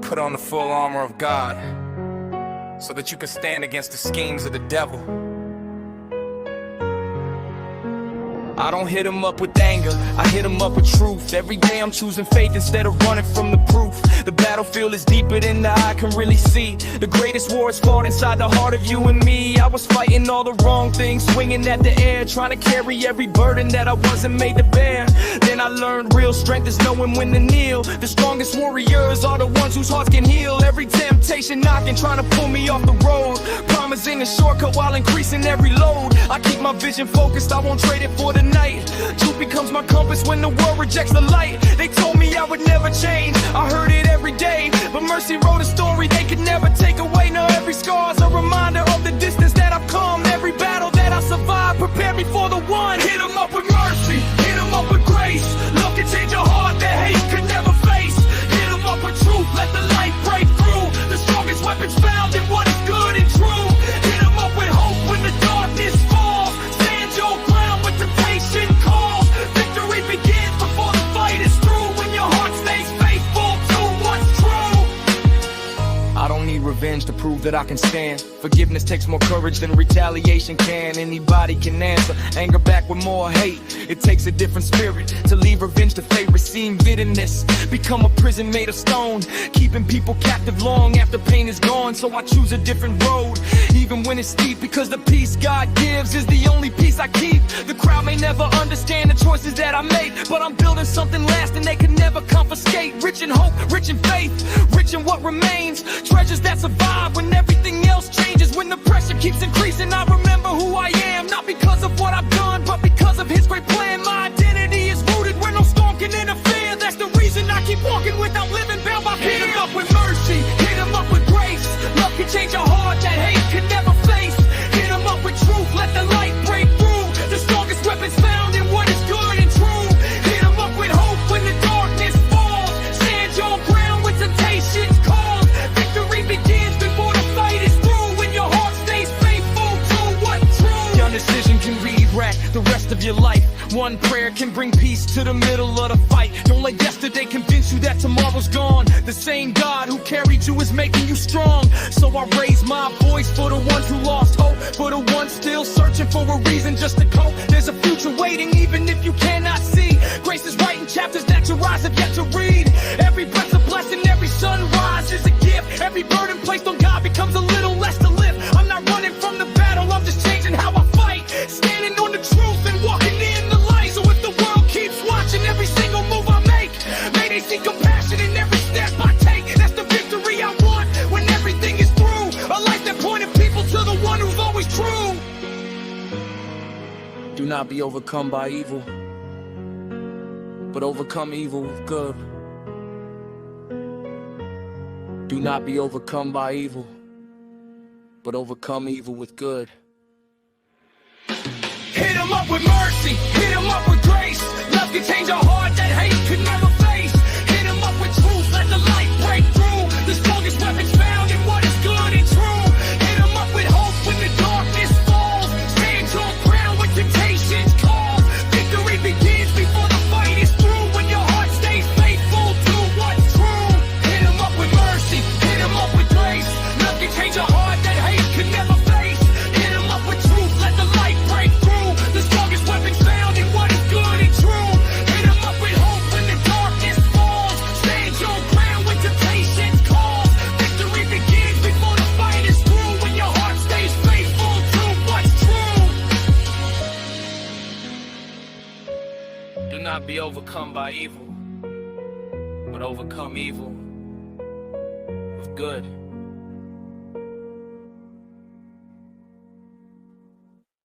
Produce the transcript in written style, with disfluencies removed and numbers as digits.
put on the full armor of God so that you can stand against the schemes of the devil. I don't hit him up with anger, I hit him up with truth. Every day I'm choosing faith instead of running from the proof. The battlefield is deeper than the eye can really see. The greatest war is fought inside the heart of you and me. I was fighting all the wrong things, swinging at the air, trying to carry every burden that I wasn't made to bear. Then I learned real strength is knowing when to kneel. The strongest warriors are the ones whose hearts can heal. Every temptation knocking, trying to pull me off the road, promising a shortcut while increasing every load. I keep my vision focused, I won't trade it for the night. Truth becomes my compass when the world rejects the light. They told me I would never change, I heard it every day, but mercy wrote a story they could never take away. Now every scar's a reminder of the distance that I've come. Every battle that I survived prepared me for the one. Hit 'em up with mercy, hit 'em up with grace. Love can change a heart that hate could never face. Hit 'em up with truth, let the light break through. The strongest weapons found in what is good and true. Hit 'em up with hope when the darkness falls. Stand your ground when temptation calls. Victory begins before the fight is through. When your heart stays faithful to what's true. I don't need revenge to prove that I can stand. Forgiveness takes more courage than retaliation can. Anybody can answer anger back with more hate. It takes a different spirit to leave revenge to fate. Receive bitterness, become a prison made of stone, keeping people captive long after pain is gone. So I choose a different road, even when it's steep, because the peace God gives is the only peace I keep. The crowd may never understand the choices that I make, but I'm building something lasting they can never confiscate. Rich in hope, rich in faith, rich in what remains. Treasures that survive when everything else changes. When the pressure keeps increasing, I remember who I am, not because of what I've done, but because of His great plan. My identity is rooted where no storm can interfere. That's the reason I keep walking without living bound by fear. Hit 'em up with mercy, hit 'em up with grace. Love can change a heart that hate can never face. Hit 'em up with truth, let the light break through. The strongest weapons found in what is good and true. Hit 'em up with hope when the darkness falls. Stand your ground when temptations calls. Victory begins before the fight is through. When your heart stays faithful to what's true. Your decision can re-rack the rest of your life. One prayer can bring peace to the middle of the fight. Don't let yesterday convince you that tomorrow's gone. The same God who carried you is making you strong. So I raise my voice for the ones who lost hope, for the ones still searching for a reason just to cope. There's a future waiting even if you cannot see. Grace is writing chapters that your eyes have yet to read. Every breath's a blessing, every sunrise is a gift. Every burden placed on God becomes a little less to lift. I'm not running from the battle, I'm just changing how I fight. Standing on the truth and walking in the light. So if the world keeps watching every single move I make, may they see compassion in every step I take. That's the victory I want when everything is through. A life that pointed people to the one who's always true. Do not be overcome by evil, but overcome evil with good. Do not be overcome by evil, but overcome evil with good. Hit 'em up with mercy, hit 'em up with grace. Love can change a heart that hate could never face. Hit 'em up with truth, let the light break through. The strongest weapons found in what is good and true. Hit 'em up with hope when the darkness falls. Stand your ground when temptations call. Victory begins before the fight is through. When your heart stays faithful to what's true. Hit 'em up with mercy, hit 'em up with grace. Love can change a heart that hate could never face. Hit 'em up with truth, let the light break through. The strongest weapons found in what is good and true. Hit 'em up with hope when the darkness falls. Stand your ground when temptations calls. Victory begins before the fight is through. When your heart stays faithful to what's true. Do not be overcome by evil, but overcome evil with good.